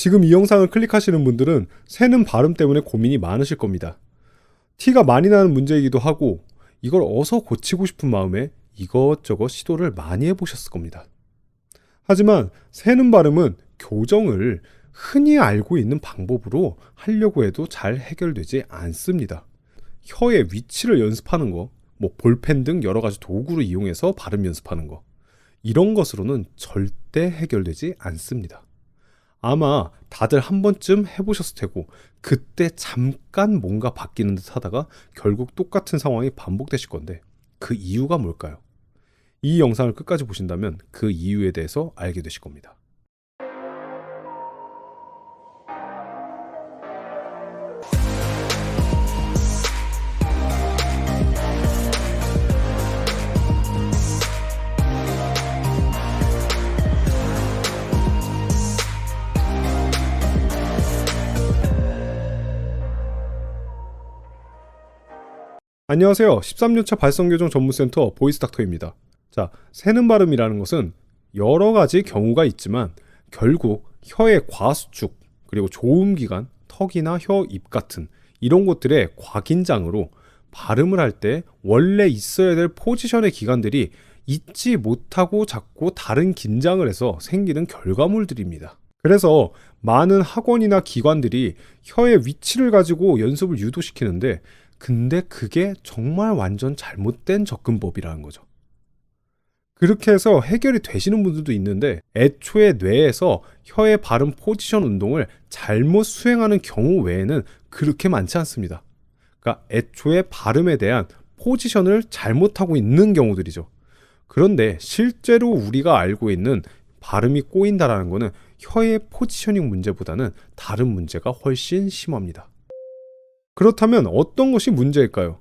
지금 이 영상을 클릭하시는 분들은 새는 발음 때문에 고민이 많으실 겁니다. 티가 많이 나는 문제이기도 하고 이걸 어서 고치고 싶은 마음에 이것저것 시도를 많이 해보셨을 겁니다. 하지만 새는 발음은 교정을 흔히 알고 있는 방법으로 하려고 해도 잘 해결되지 않습니다. 혀의 위치를 연습하는 거, 볼펜 등 여러 가지 도구를 이용해서 발음 연습하는 거, 이런 것으로는 절대 해결되지 않습니다. 아마 다들 한 번쯤 해보셨을 테고 그때 잠깐 뭔가 바뀌는 듯 하다가 결국 똑같은 상황이 반복되실 건데 그 이유가 뭘까요? 이 영상을 끝까지 보신다면 그 이유에 대해서 알게 되실 겁니다. 안녕하세요. 13년차 발성교정 전문센터 보이스닥터입니다. 자, 새는 발음이라는 것은 여러 가지 경우가 있지만 결국 혀의 과수축, 그리고 조음기관, 턱이나 혀, 입 같은 이런 곳들의 과긴장으로 발음을 할 때 원래 있어야 될 포지션의 기관들이 있지 못하고 자꾸 다른 긴장을 해서 생기는 결과물들입니다. 그래서 많은 학원이나 기관들이 혀의 위치를 가지고 연습을 유도시키는데 근데 그게 정말 완전 잘못된 접근법이라는 거죠. 그렇게 해서 해결이 되시는 분들도 있는데 애초에 뇌에서 혀의 발음 포지션 운동을 잘못 수행하는 경우 외에는 그렇게 많지 않습니다. 그러니까 애초에 발음에 대한 포지션을 잘못하고 있는 경우들이죠. 그런데 실제로 우리가 알고 있는 발음이 꼬인다라는 거는 혀의 포지셔닝 문제보다는 다른 문제가 훨씬 심합니다. 그렇다면 어떤 것이 문제일까요?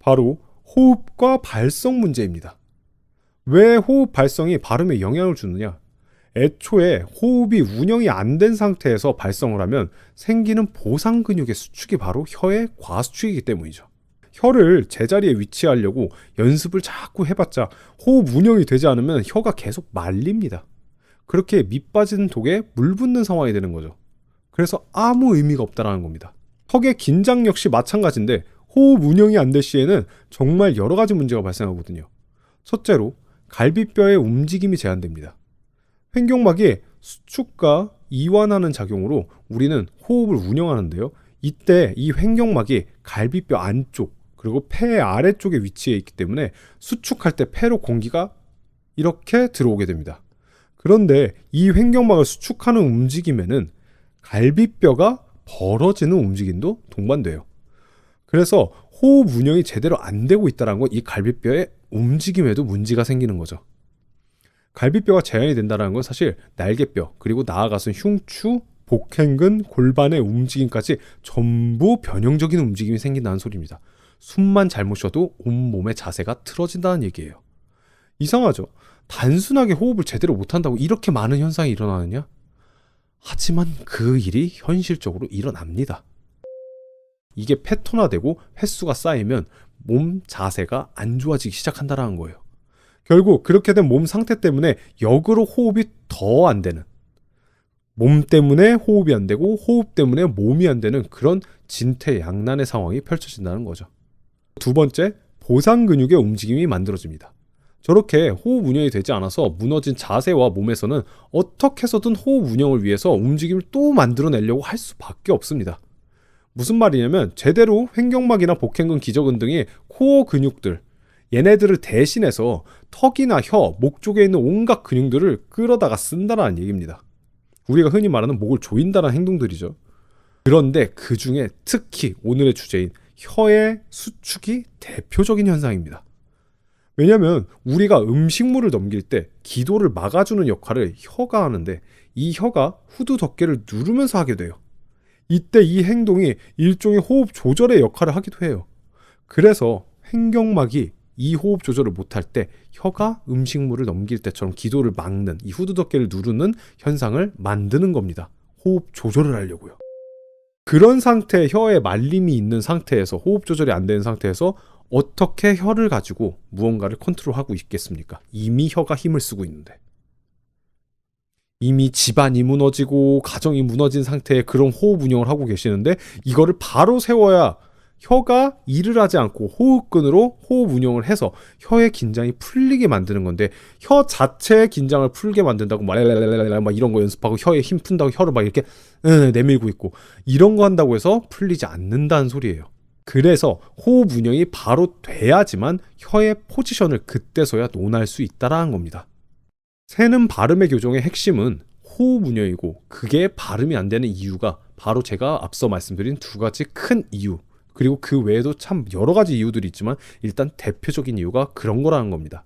바로 호흡과 발성 문제입니다. 왜 호흡 발성이 발음에 영향을 주느냐? 애초에 호흡이 운영이 안 된 상태에서 발성을 하면 생기는 보상 근육의 수축이 바로 혀의 과수축이기 때문이죠. 혀를 제자리에 위치하려고 연습을 자꾸 해봤자 호흡 운영이 되지 않으면 혀가 계속 말립니다. 그렇게 밑 빠지는 독에 물 붓는 상황이 되는 거죠. 그래서 아무 의미가 없다는 겁니다. 턱의 긴장 역시 마찬가지인데 호흡 운영이 안 될 시에는 정말 여러 가지 문제가 발생하거든요. 첫째로 갈비뼈의 움직임이 제한됩니다. 횡격막이 수축과 이완하는 작용으로 우리는 호흡을 운영하는데요. 이때 이 횡격막이 갈비뼈 안쪽 그리고 폐 아래쪽에 위치해 있기 때문에 수축할 때 폐로 공기가 이렇게 들어오게 됩니다. 그런데 이 횡격막을 수축하는 움직임에는 갈비뼈가 벌어지는 움직임도 동반돼요. 그래서 호흡 운영이 제대로 안 되고 있다는 건 이 갈비뼈의 움직임에도 문제가 생기는 거죠. 갈비뼈가 제한이 된다는 건 사실 날개뼈, 그리고 나아가서 흉추, 복행근, 골반의 움직임까지 전부 변형적인 움직임이 생긴다는 소리입니다. 숨만 잘못 쉬어도 온몸의 자세가 틀어진다는 얘기예요. 이상하죠? 단순하게 호흡을 제대로 못한다고 이렇게 많은 현상이 일어나느냐? 하지만 그 일이 현실적으로 일어납니다. 이게 패턴화되고 횟수가 쌓이면 몸 자세가 안 좋아지기 시작한다는 거예요. 결국 그렇게 된 몸 상태 때문에 역으로 호흡이 더 안 되는, 몸 때문에 호흡이 안 되고 호흡 때문에 몸이 안 되는 그런 진퇴양난의 상황이 펼쳐진다는 거죠. 두 번째, 보상 근육의 움직임이 만들어집니다. 저렇게 호흡 운영이 되지 않아서 무너진 자세와 몸에서는 어떻게 해서든 호흡 운영을 위해서 움직임을 또 만들어내려고 할 수밖에 없습니다. 무슨 말이냐면 제대로 횡격막이나 복행근, 기저근 등의 코어 근육들, 얘네들을 대신해서 턱이나 혀, 목 쪽에 있는 온갖 근육들을 끌어다가 쓴다는 얘기입니다. 우리가 흔히 말하는 목을 조인다는 행동들이죠. 그런데 그 중에 특히 오늘의 주제인 혀의 수축이 대표적인 현상입니다. 왜냐하면 우리가 음식물을 넘길 때 기도를 막아주는 역할을 혀가 하는데 이 혀가 후두 덮개를 누르면서 하게 돼요. 이때 이 행동이 일종의 호흡 조절의 역할을 하기도 해요. 그래서 횡격막이 이 호흡 조절을 못할 때 혀가 음식물을 넘길 때처럼 기도를 막는, 이 후두 덮개를 누르는 현상을 만드는 겁니다. 호흡 조절을 하려고요. 그런 상태에 혀에 말림이 있는 상태에서, 호흡 조절이 안 되는 상태에서 어떻게 혀를 가지고 무언가를 컨트롤하고 있겠습니까? 이미 혀가 힘을 쓰고 있는데. 이미 집안이 무너지고 가정이 무너진 상태의 그런 호흡 운영을 하고 계시는데 이거를 바로 세워야 혀가 일을 하지 않고 호흡근으로 호흡 운영을 해서 혀의 긴장이 풀리게 만드는 건데 혀 자체의 긴장을 풀게 만든다고 막 이런 거 연습하고 혀에 힘 푼다고 혀를 막 이렇게 내밀고 있고 이런 거 한다고 해서 풀리지 않는다는 소리예요. 그래서 호흡 운영이 바로 돼야지만 혀의 포지션을 그때서야 논할 수 있다라는 겁니다. 새는 발음의 교정의 핵심은 호흡 운영이고 그게 발음이 안 되는 이유가 바로 제가 앞서 말씀드린 두 가지 큰 이유 그리고 그 외에도 참 여러 가지 이유들이 있지만 일단 대표적인 이유가 그런 거라는 겁니다.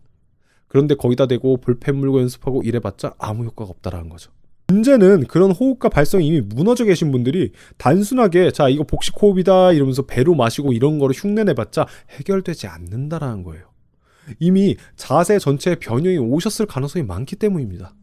그런데 거기다 대고 볼펜 물고 연습하고 이래봤자 아무 효과가 없다라는 거죠. 문제는 그런 호흡과 발성이 이미 무너져 계신 분들이 단순하게 자 이거 복식 호흡이다 이러면서 배로 마시고 이런 거를 흉내내봤자 해결되지 않는다라는 거예요. 이미 자세 전체에 변형이 오셨을 가능성이 많기 때문입니다.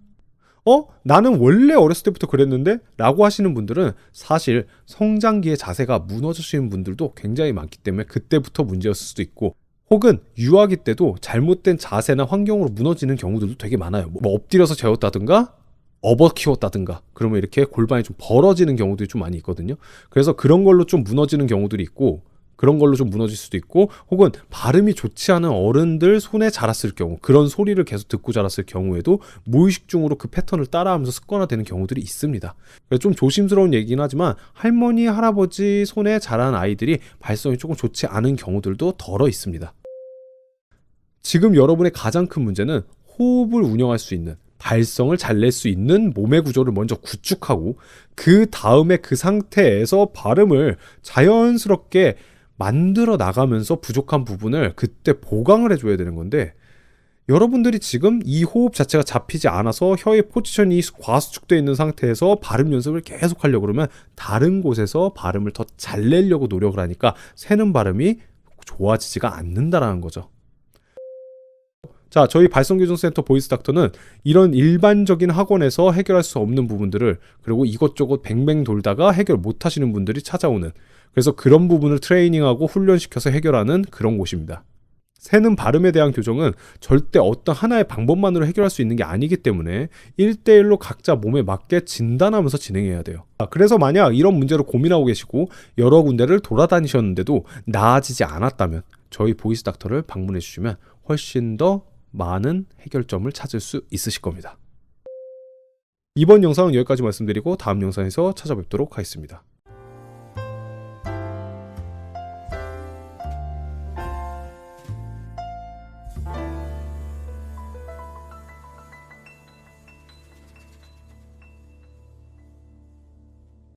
나는 원래 어렸을 때부터 그랬는데? 라고 하시는 분들은 사실 성장기의 자세가 무너지시는 분들도 굉장히 많기 때문에 그때부터 문제였을 수도 있고 혹은 유아기 때도 잘못된 자세나 환경으로 무너지는 경우들도 되게 많아요. 뭐 엎드려서 재웠다든가 업어 키웠다든가 그러면 이렇게 골반이 좀 벌어지는 경우들이 좀 많이 있거든요. 그래서 그런 걸로 좀 무너지는 경우들이 있고 그런 걸로 좀 무너질 수도 있고 혹은 발음이 좋지 않은 어른들 손에 자랐을 경우 그런 소리를 계속 듣고 자랐을 경우에도 무의식 중으로 그 패턴을 따라하면서 습관화되는 경우들이 있습니다. 그래서 좀 조심스러운 얘기긴 하지만 할머니, 할아버지 손에 자란 아이들이 발성이 조금 좋지 않은 경우들도 덜어 있습니다. 지금 여러분의 가장 큰 문제는 호흡을 운영할 수 있는 발성을 잘 낼 수 있는 몸의 구조를 먼저 구축하고 그 다음에 그 상태에서 발음을 자연스럽게 만들어 나가면서 부족한 부분을 그때 보강을 해줘야 되는 건데 여러분들이 지금 이 호흡 자체가 잡히지 않아서 혀의 포지션이 과수축되어 있는 상태에서 발음 연습을 계속 하려고 그러면 다른 곳에서 발음을 더 잘 내려고 노력을 하니까 새는 발음이 좋아지지가 않는다라는 거죠. 자, 저희 발성교정센터 보이스닥터는 이런 일반적인 학원에서 해결할 수 없는 부분들을 그리고 이것저것 뱅뱅 돌다가 해결 못 하시는 분들이 찾아오는 그래서 그런 부분을 트레이닝하고 훈련시켜서 해결하는 그런 곳입니다. 새는 발음에 대한 교정은 절대 어떤 하나의 방법만으로 해결할 수 있는 게 아니기 때문에 1대1로 각자 몸에 맞게 진단하면서 진행해야 돼요. 그래서 만약 이런 문제로 고민하고 계시고 여러 군데를 돌아다니셨는데도 나아지지 않았다면 저희 보이스닥터를 방문해 주시면 훨씬 더 많은 해결점을 찾을 수 있으실 겁니다. 이번 영상은 여기까지 말씀드리고 다음 영상에서 찾아뵙도록 하겠습니다.